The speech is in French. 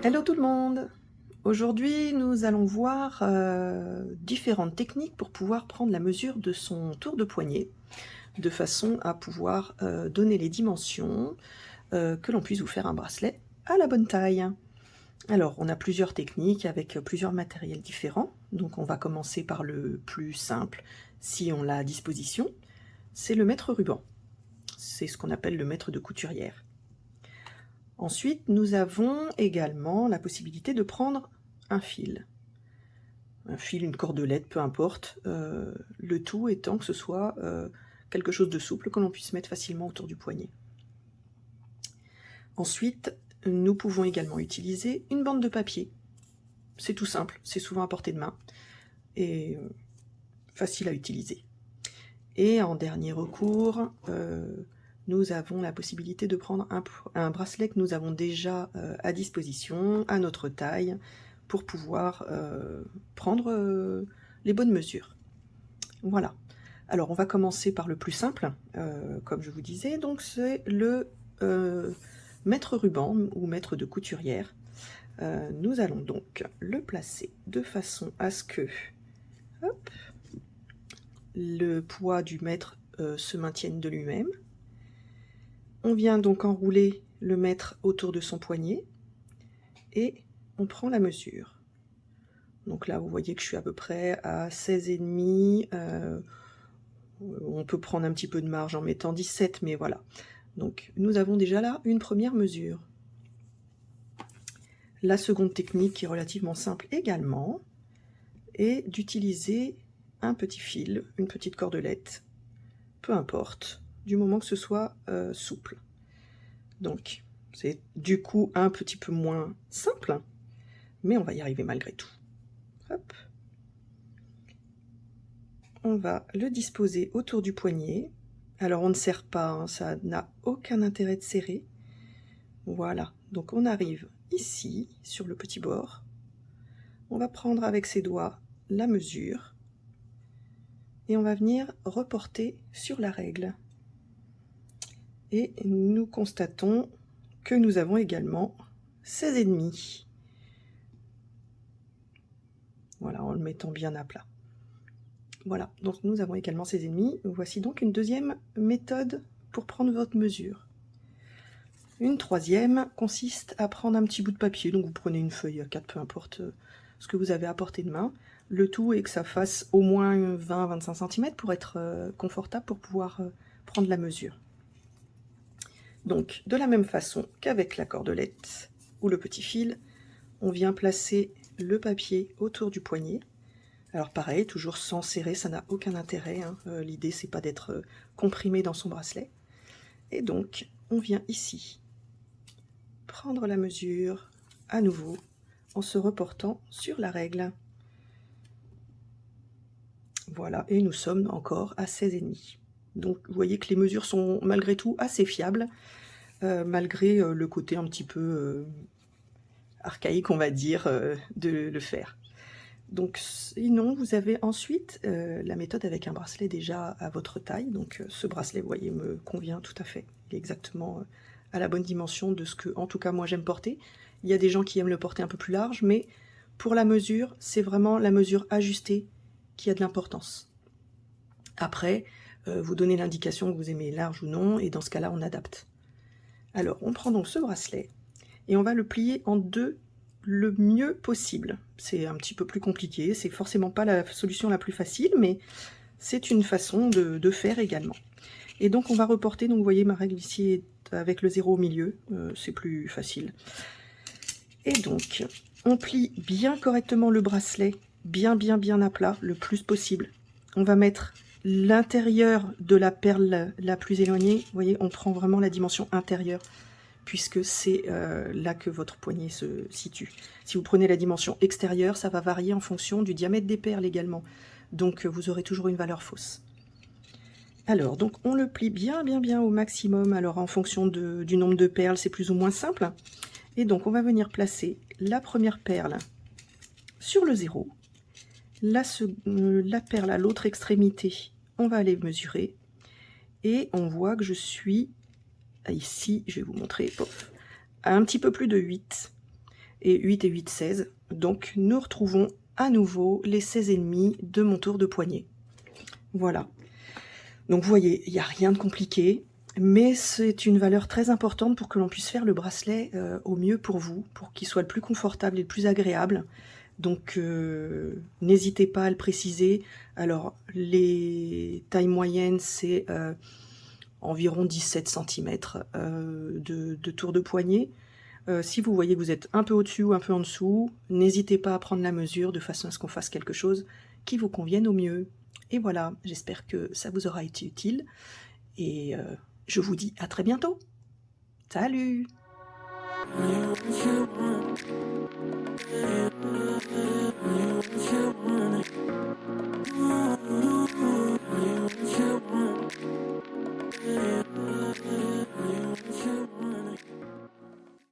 Hello tout le monde! Aujourd'hui, nous allons voir différentes techniques pour pouvoir prendre la mesure de son tour de poignet, de façon à pouvoir donner les dimensions, que l'on puisse vous faire un bracelet à la bonne taille. Alors, on a plusieurs techniques avec plusieurs matériels différents, donc on va commencer par le plus simple, si on l'a à disposition, c'est le mètre ruban. C'est ce qu'on appelle le mètre de couturière. Ensuite, nous avons également la possibilité de prendre un fil, une cordelette, peu importe, le tout étant que ce soit quelque chose de souple que l'on puisse mettre facilement autour du poignet. Ensuite, nous pouvons également utiliser une bande de papier. C'est tout simple, c'est souvent à portée de main et facile à utiliser. Et en dernier recours, nous avons la possibilité de prendre un bracelet que nous avons déjà à disposition, à notre taille, pour pouvoir prendre les bonnes mesures. Voilà. Alors on va commencer par le plus simple, comme je vous disais, donc c'est le mètre ruban ou mètre de couturière. Nous allons donc le placer de façon à ce que hop, le poids du mètre se maintienne de lui-même. On vient donc enrouler le mètre autour de son poignet et on prend la mesure. Donc là, vous voyez que je suis à peu près à 16,5. On peut prendre un petit peu de marge en mettant 17, mais voilà. Donc nous avons déjà là une première mesure. La seconde technique, qui est relativement simple également, est d'utiliser un petit fil, une petite cordelette, peu importe, du moment que ce soit souple. Donc c'est du coup un petit peu moins simple, mais on va y arriver malgré tout. Hop. On va le disposer autour du poignet. Alors on ne serre pas, hein, ça n'a aucun intérêt de serrer. Voilà, donc on arrive ici, sur le petit bord. On va prendre avec ses doigts la mesure et on va venir reporter sur la règle. Et nous constatons que nous avons également 16,5. Voilà, en le mettant bien à plat. Voilà, donc nous avons également 16,5. Voici donc une deuxième méthode pour prendre votre mesure. Une troisième consiste à prendre un petit bout de papier, donc vous prenez une feuille A4, peu importe ce que vous avez à portée de main. Le tout est que ça fasse au moins 20-25 cm pour être confortable, pour pouvoir prendre la mesure. Donc, de la même façon qu'avec la cordelette ou le petit fil, on vient placer le papier autour du poignet. Alors pareil, toujours sans serrer, ça n'a aucun intérêt, hein. L'idée c'est pas d'être comprimé dans son bracelet. Et donc, on vient ici prendre la mesure à nouveau en se reportant sur la règle. Voilà, et nous sommes encore à 16,5. Donc vous voyez que les mesures sont malgré tout assez fiables, malgré le côté un petit peu archaïque, on va dire, de le faire. Donc sinon, vous avez ensuite la méthode avec un bracelet déjà à votre taille. Donc ce bracelet, vous voyez, me convient tout à fait. Il est exactement à la bonne dimension de ce que, en tout cas, moi j'aime porter. Il y a des gens qui aiment le porter un peu plus large, mais pour la mesure, c'est vraiment la mesure ajustée qui a de l'importance. Après, vous donnez l'indication que vous aimez large ou non, et dans ce cas-là, on adapte. Alors, on prend donc ce bracelet, et on va le plier en deux le mieux possible. C'est un petit peu plus compliqué, c'est forcément pas la solution la plus facile, mais c'est une façon de faire également. Et donc on va reporter, donc vous voyez ma règle ici est avec le 0 au milieu, c'est plus facile. Et donc on plie bien correctement le bracelet, bien à plat, le plus possible. On va mettre l'intérieur de la perle la plus éloignée, vous voyez, on prend vraiment la dimension intérieure, puisque c'est là que votre poignet se situe. Si vous prenez la dimension extérieure, ça va varier en fonction du diamètre des perles également. Donc vous aurez toujours une valeur fausse. Alors, donc on le plie bien au maximum. Alors en fonction du nombre de perles, c'est plus ou moins simple. Et donc on va venir placer la première perle sur le 0. La perle à l'autre extrémité, on va aller mesurer. Et on voit que je suis, ici, je vais vous montrer, à un petit peu plus de 8. Et 8 et 8, 16. Donc nous retrouvons à nouveau les 16,5 de mon tour de poignet. Voilà. Donc vous voyez, il n'y a rien de compliqué, mais c'est une valeur très importante pour que l'on puisse faire le bracelet au mieux pour vous, pour qu'il soit le plus confortable et le plus agréable. Donc n'hésitez pas à le préciser. Alors les tailles moyennes, c'est environ 17 cm de tour de poignet. Si vous voyez que vous êtes un peu au-dessus ou un peu en dessous, n'hésitez pas à prendre la mesure de façon à ce qu'on fasse quelque chose qui vous convienne au mieux. Et voilà, j'espère que ça vous aura été utile. Et je vous dis à très bientôt. Salut!